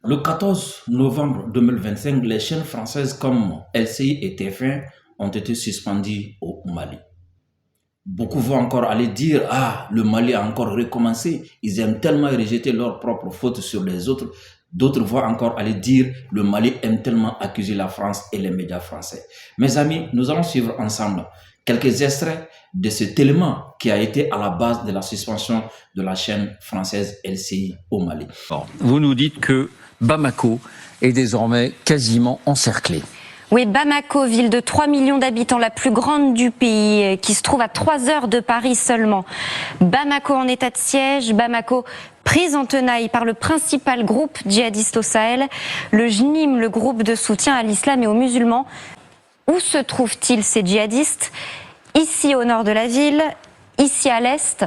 Le 14 novembre 2025, les chaînes françaises comme LCI et TF1 ont été suspendues au Mali. Beaucoup vont encore aller dire « Ah, le Mali a encore recommencé ». Ils aiment tellement rejeter leurs propres fautes sur les autres. D'autres vont encore aller dire « Le Mali aime tellement accuser la France et les médias français ». Mes amis, nous allons suivre ensemble quelques extraits de cet élément qui a été à la base de la suspension de la chaîne française LCI au Mali. Vous nous dites que Bamako est désormais quasiment encerclée. Oui, Bamako, ville de 3 millions d'habitants, la plus grande du pays, qui se trouve à 3 heures de Paris seulement. Bamako en état de siège, Bamako prise en tenaille par le principal groupe djihadiste au Sahel, le JNIM, le groupe de soutien à l'islam et aux musulmans. Où se trouvent-ils ces djihadistes? Ici au nord de la ville, ici à l'est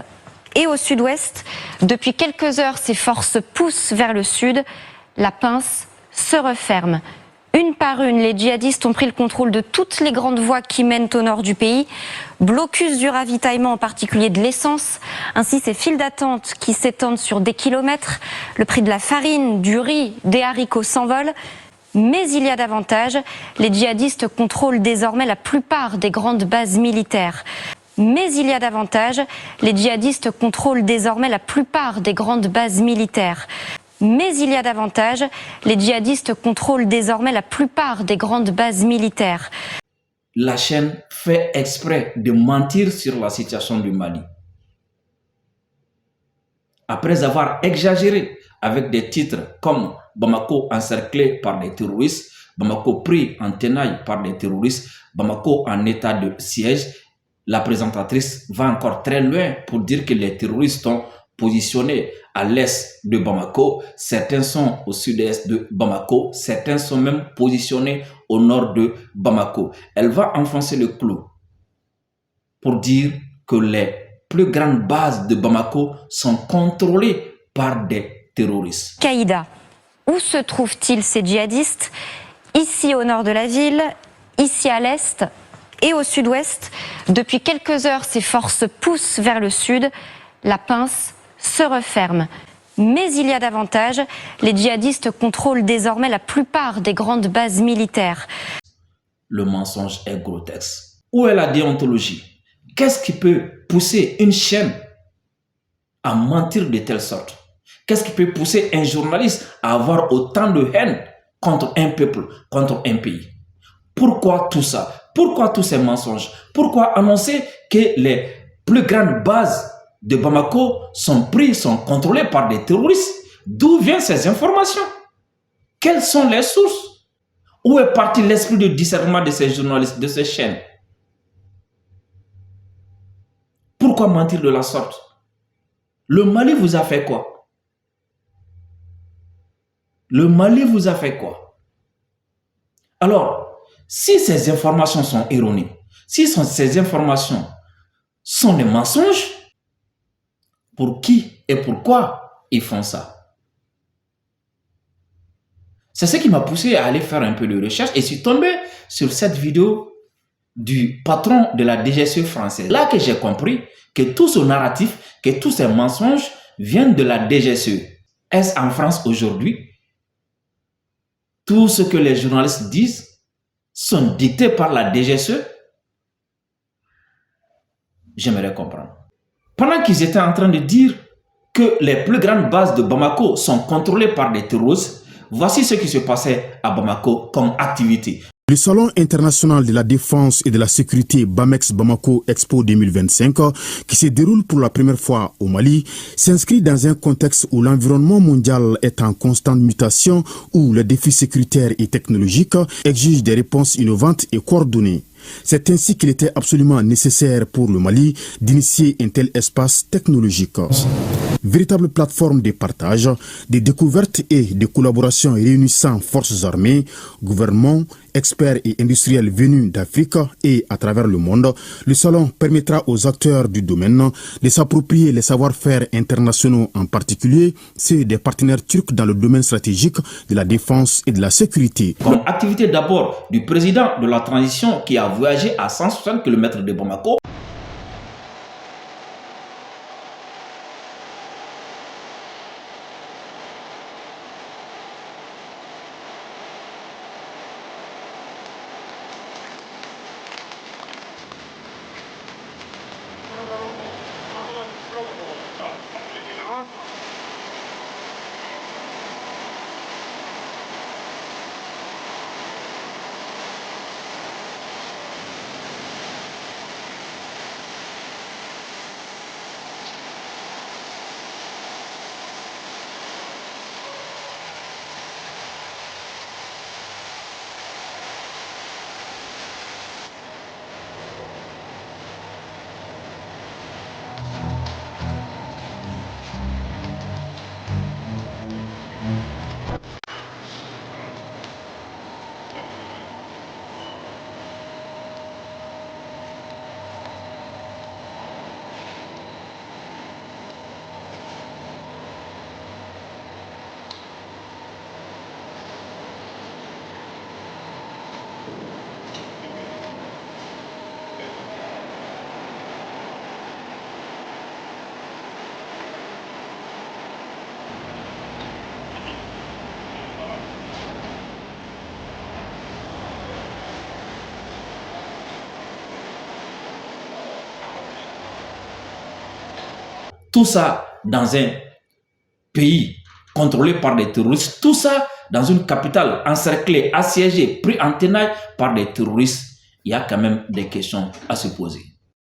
et au sud-ouest. Depuis quelques heures, ces forces poussent vers le sud. La pince se referme. Une par une, les djihadistes ont pris le contrôle de toutes les grandes voies qui mènent au nord du pays. Blocus du ravitaillement, en particulier de l'essence. Ainsi, ces files d'attente qui s'étendent sur des kilomètres. Le prix de la farine, du riz, des haricots s'envole. Mais il y a davantage. Les djihadistes contrôlent désormais la plupart des grandes bases militaires. Mais il y a davantage. Les djihadistes contrôlent désormais la plupart des grandes bases militaires. Mais il y a davantage. Les djihadistes contrôlent désormais la plupart des grandes bases militaires. La chaîne fait exprès de mentir sur la situation du Mali. Après avoir exagéré avec des titres comme Bamako encerclé par des terroristes, Bamako pris en tenaille par des terroristes, Bamako en état de siège, la présentatrice va encore très loin pour dire que les terroristes sont positionnés à l'est de Bamako, certains sont au sud-est de Bamako, certains sont même positionnés au nord de Bamako. Elle va enfoncer le clou pour dire que les plus grandes bases de Bamako sont contrôlées par des terroristes. Qaïda. Où se trouvent-ils ces djihadistes? Ici au nord de la ville, ici à l'est et au sud-ouest. Depuis quelques heures, ces forces poussent vers le sud. La pince se referme. Mais il y a davantage. Les djihadistes contrôlent désormais la plupart des grandes bases militaires. Le mensonge est grotesque. Où est la déontologie? Qu'est-ce qui peut pousser une chaîne à mentir de telle sorte? Qu'est-ce qui peut pousser un journaliste à avoir autant de haine contre un peuple, contre un pays? Pourquoi tout ça? Pourquoi tous ces mensonges? Pourquoi annoncer que les plus grandes bases de Bamako sont contrôlées par des terroristes? D'où viennent ces informations? Quelles sont les sources? Où est parti l'esprit de discernement de ces journalistes, de ces chaînes? Pourquoi mentir de la sorte? Le Mali vous a fait quoi? Le Mali vous a fait quoi? Alors, si ces informations sont erronées, si ces informations sont des mensonges, pour qui et pourquoi ils font ça? C'est ce qui m'a poussé à aller faire un peu de recherche et suis tombé sur cette vidéo du patron de la DGSE française. Là que j'ai compris que tout ce narratif, que tous ces mensonges viennent de la DGSE. Est-ce en France aujourd'hui? Tout ce que les journalistes disent sont dictés par la DGSE? J'aimerais comprendre. Pendant qu'ils étaient en train de dire que les plus grandes bases de Bamako sont contrôlées par des terroristes, voici ce qui se passait à Bamako comme activité. Le Salon international de la défense et de la sécurité BAMEX Bamako Expo 2025, qui se déroule pour la première fois au Mali, s'inscrit dans un contexte où l'environnement mondial est en constante mutation, où les défis sécuritaires et technologiques exigent des réponses innovantes et coordonnées. C'est ainsi qu'il était absolument nécessaire pour le Mali d'initier un tel espace technologique. Véritable plateforme de partage, de découvertes et de collaboration réunissant forces armées, gouvernements, experts et industriels venus d'Afrique et à travers le monde, le salon permettra aux acteurs du domaine de s'approprier les savoir-faire internationaux, en particulier ceux des partenaires turcs dans le domaine stratégique de la défense et de la sécurité. Comme activité d'abord du président de la transition qui a voyagé à 160 km de Bamako. Tout ça dans un pays contrôlé par des terroristes, tout ça dans une capitale encerclée, assiégée, pris en tenaille par des terroristes. Il y a quand même des questions à se poser.